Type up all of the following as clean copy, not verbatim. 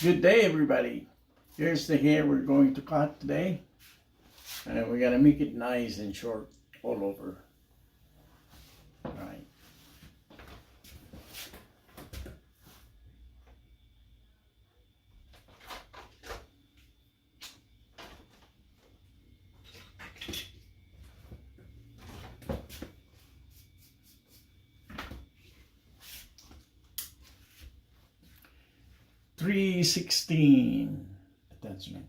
Good day, everybody. Here's the hair we're going to cut today. And we're gonna make it nice and short all over. All right. $3.16. That's right.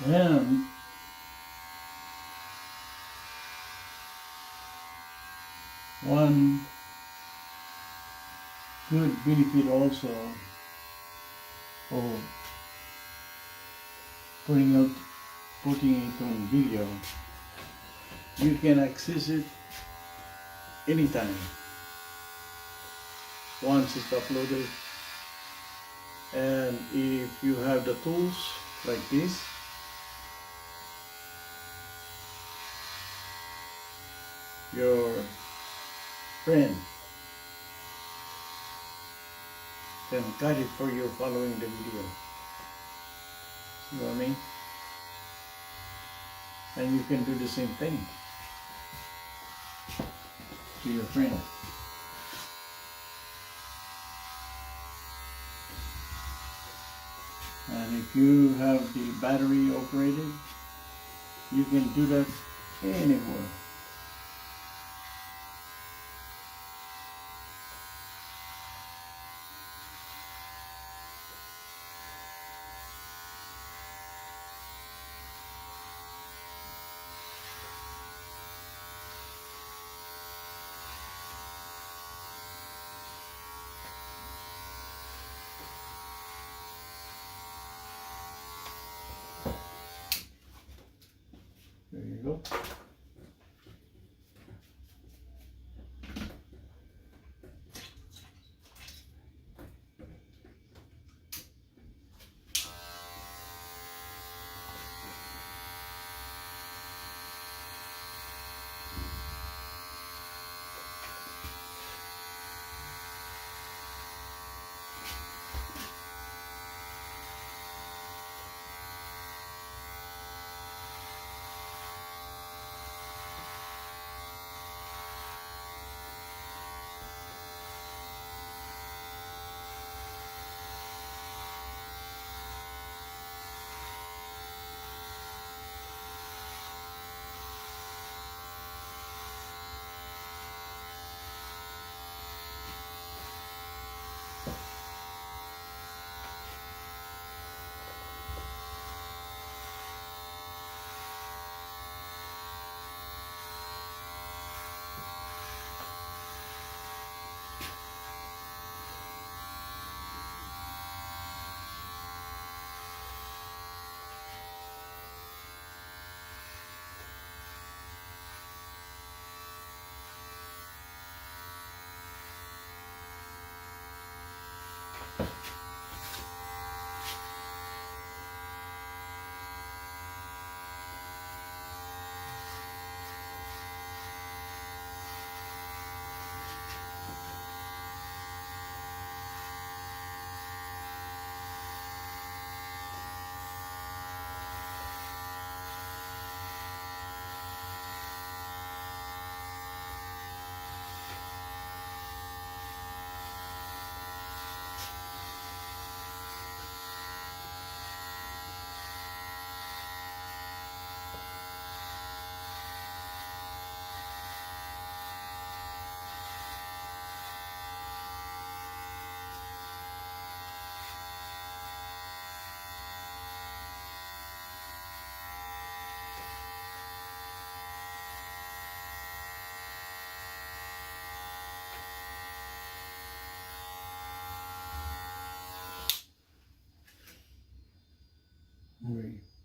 And one good benefit also of putting it on video, you can access it anytime once it's uploaded. And if you have the tools like this, your friend can cut it for you following the video. See what I mean? And you can do the same thing to your friend. And if you have the battery operated, you can do that anywhere. There you go.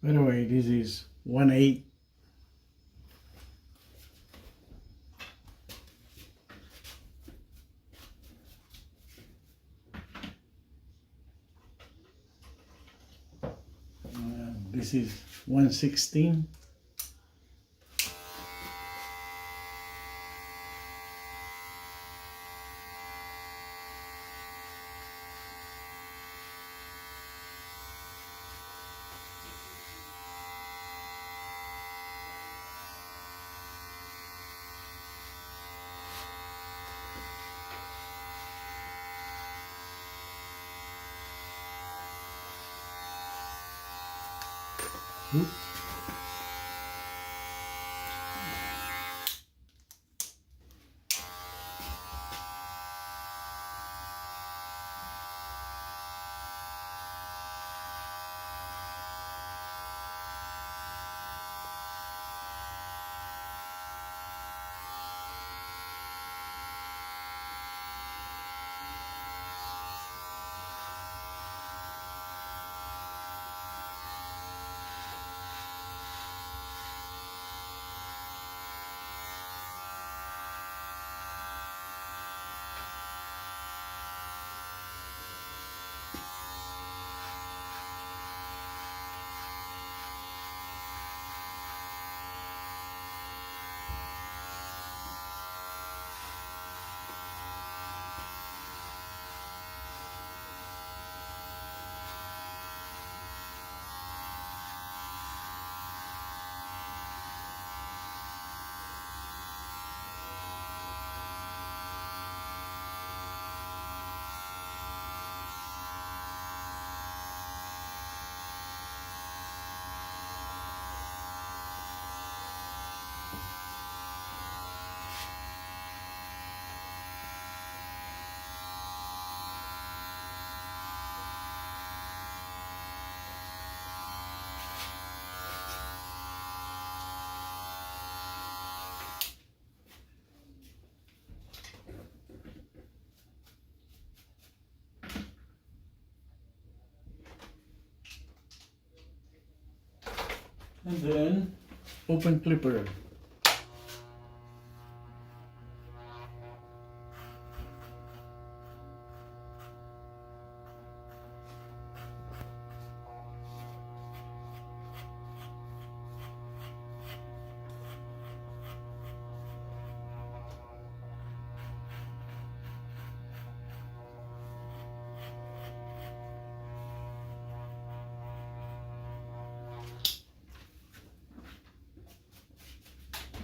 By the way, this is 1/8. This is 1/16. Oops. And then open clipper.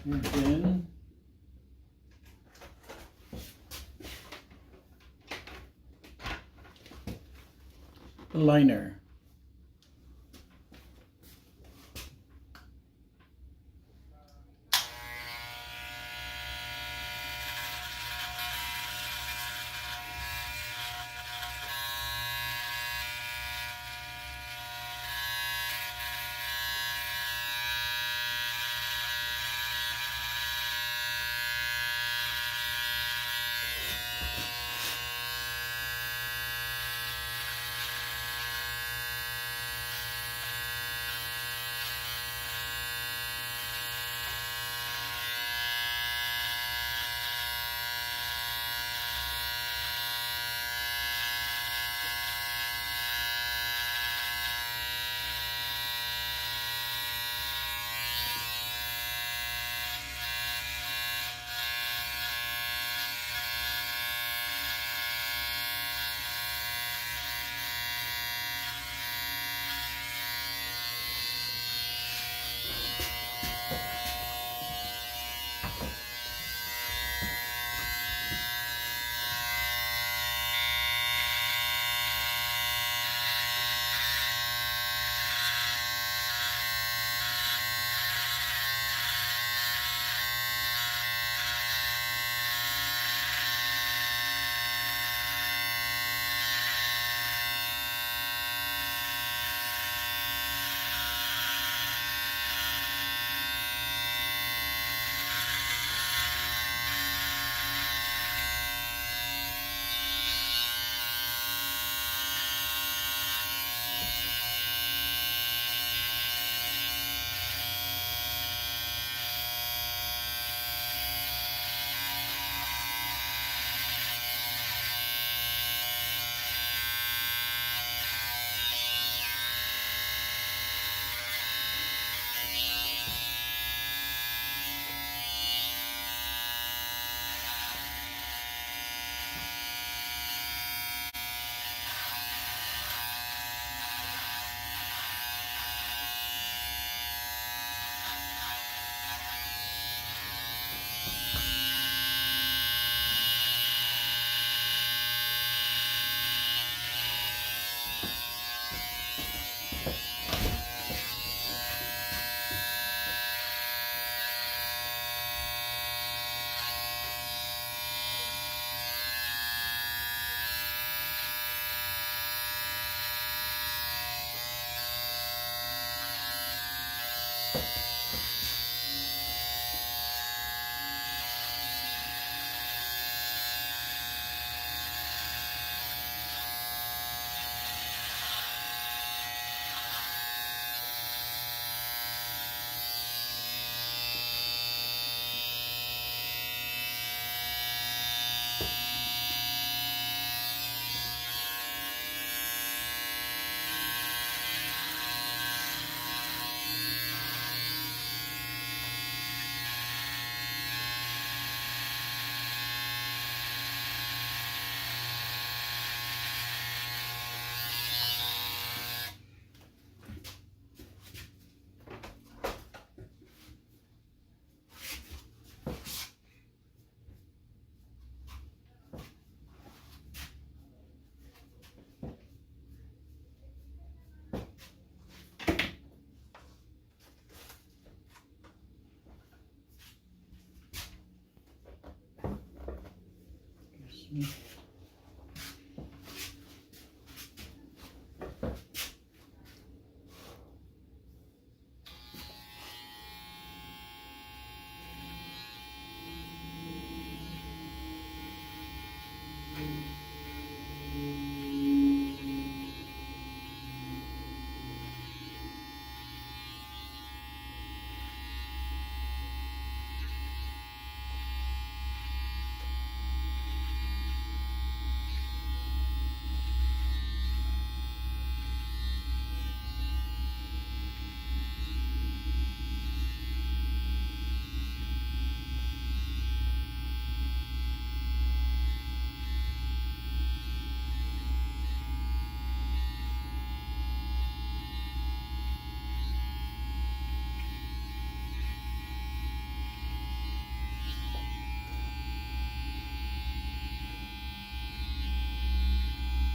And then the liner.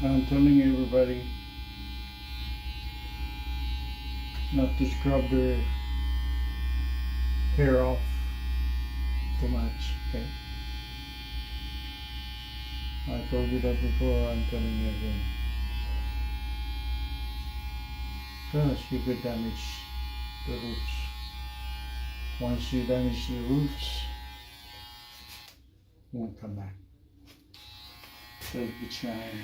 I'm telling everybody not to scrub their hair off too much, okay? I told you that before, I'm telling you again. Because you could damage the roots. Once you damage the roots, it won't come back. So it's shine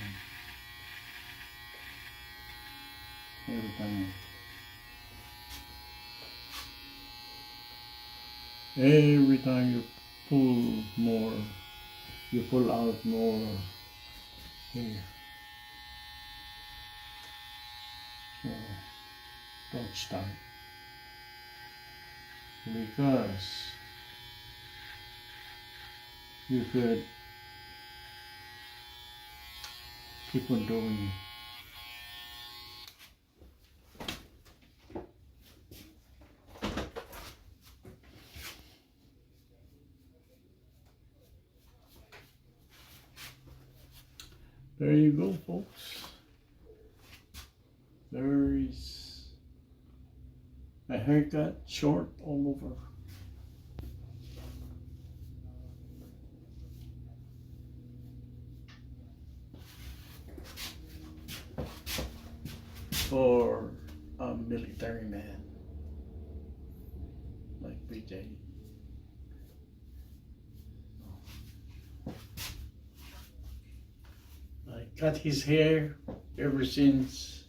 every time. Every time you pull more, you pull out more hair. So don't stop. Because you could keep on doing it. There you go, folks. There is a haircut, short all over. For a military man like BJ. I cut his hair ever since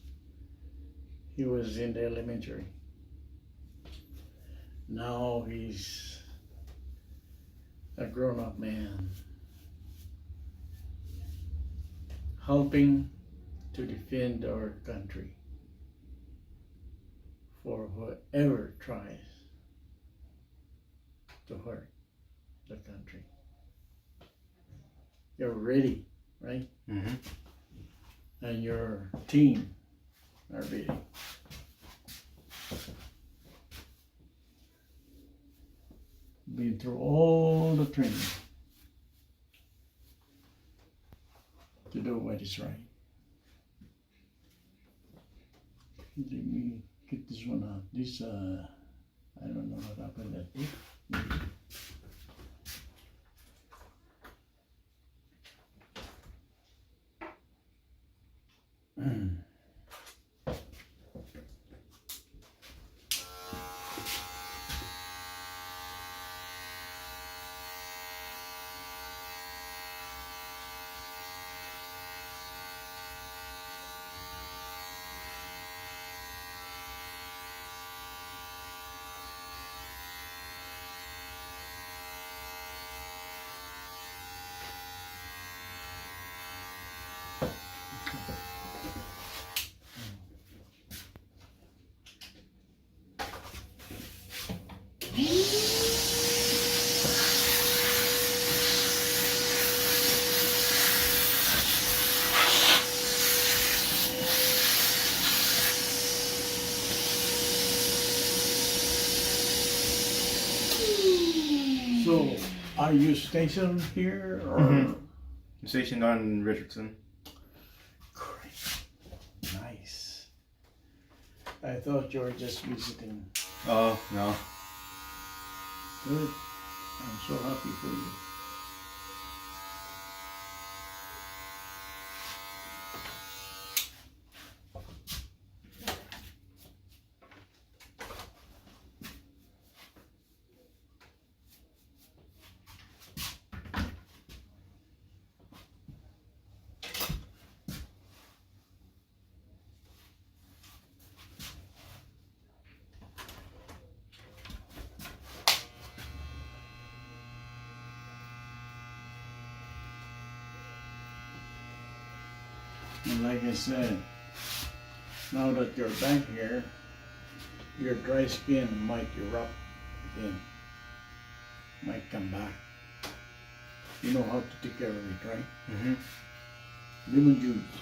he was in the elementary. Now he's a grown-up man, helping to defend our country for whoever tries to hurt the country. You're ready, right? Mm-hmm. And your team are ready. Been through all the training to do what is right. Let me get this one out. This, I don't know what happened that. So, are you stationed here or? I'm stationed on Richardson. Great. Nice. I thought you were just visiting. Oh, no. Good. I'm so happy for you. And like I said, now that you're back here, your dry skin might erupt again. Might come back. You know how to take care of it, right? Mm-hmm. Lemon juice.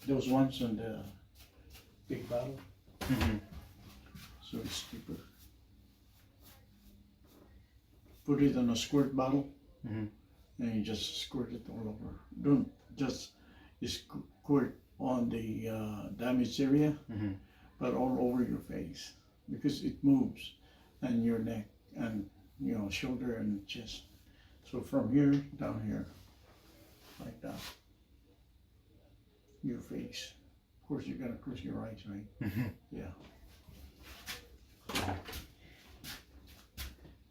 Those ones in the big bottle, Mm-hmm. so it's cheaper. Put it in a squirt bottle, Mm-hmm. and you just squirt it all over. Don't just squirt on the damaged area, Mm-hmm. but all over your face, because it moves, and your neck, and shoulder and chest. So from here down here, like that, your face. Of course, you gotta close your eyes, right? Mm-hmm. Yeah.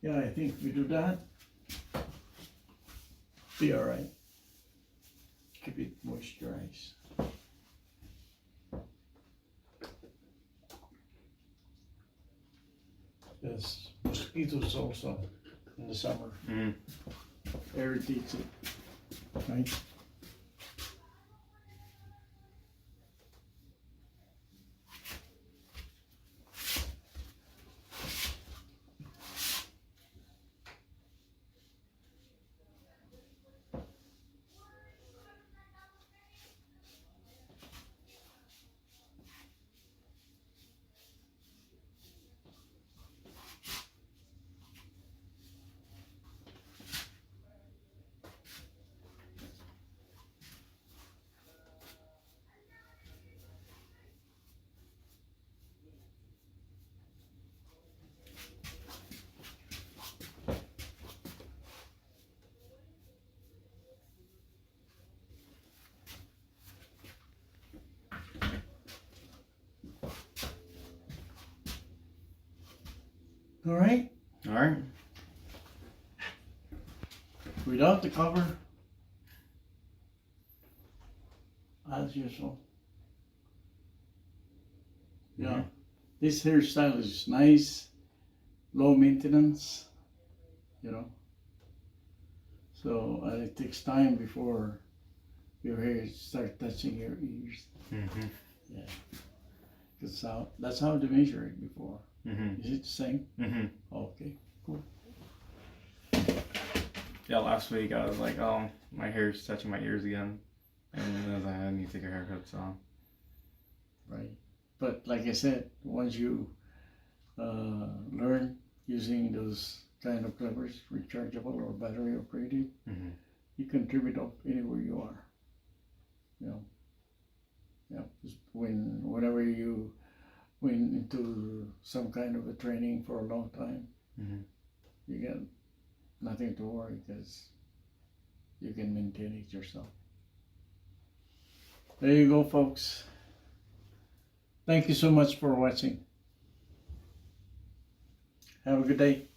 Yeah, I think if we do that, be all right. Keep it moisturized. There's mosquitoes also in the summer. Mm-hmm. Irritates it, right? All right. All right. Without the cover, as usual. Yeah. Mhm. This hairstyle is nice, low maintenance, So it takes time before your hair starts touching your ears. Mm-hmm. Yeah. That's how they measure it before. Mm-hmm. Is it the same? Mm-hmm. Okay, cool. Yeah, last week I was like, oh, my hair's touching my ears again. And then I was like, I need to take a haircut, so. Right. But like I said, once you learn using those kind of clippers, rechargeable or battery operated, Mm-hmm. you can trim it up anywhere you are. Yeah. Just whenever you went into some kind of a training for a long time, Mm-hmm. you got nothing to worry because you can maintain it yourself. There you go, folks. Thank you so much for watching. Have a good day.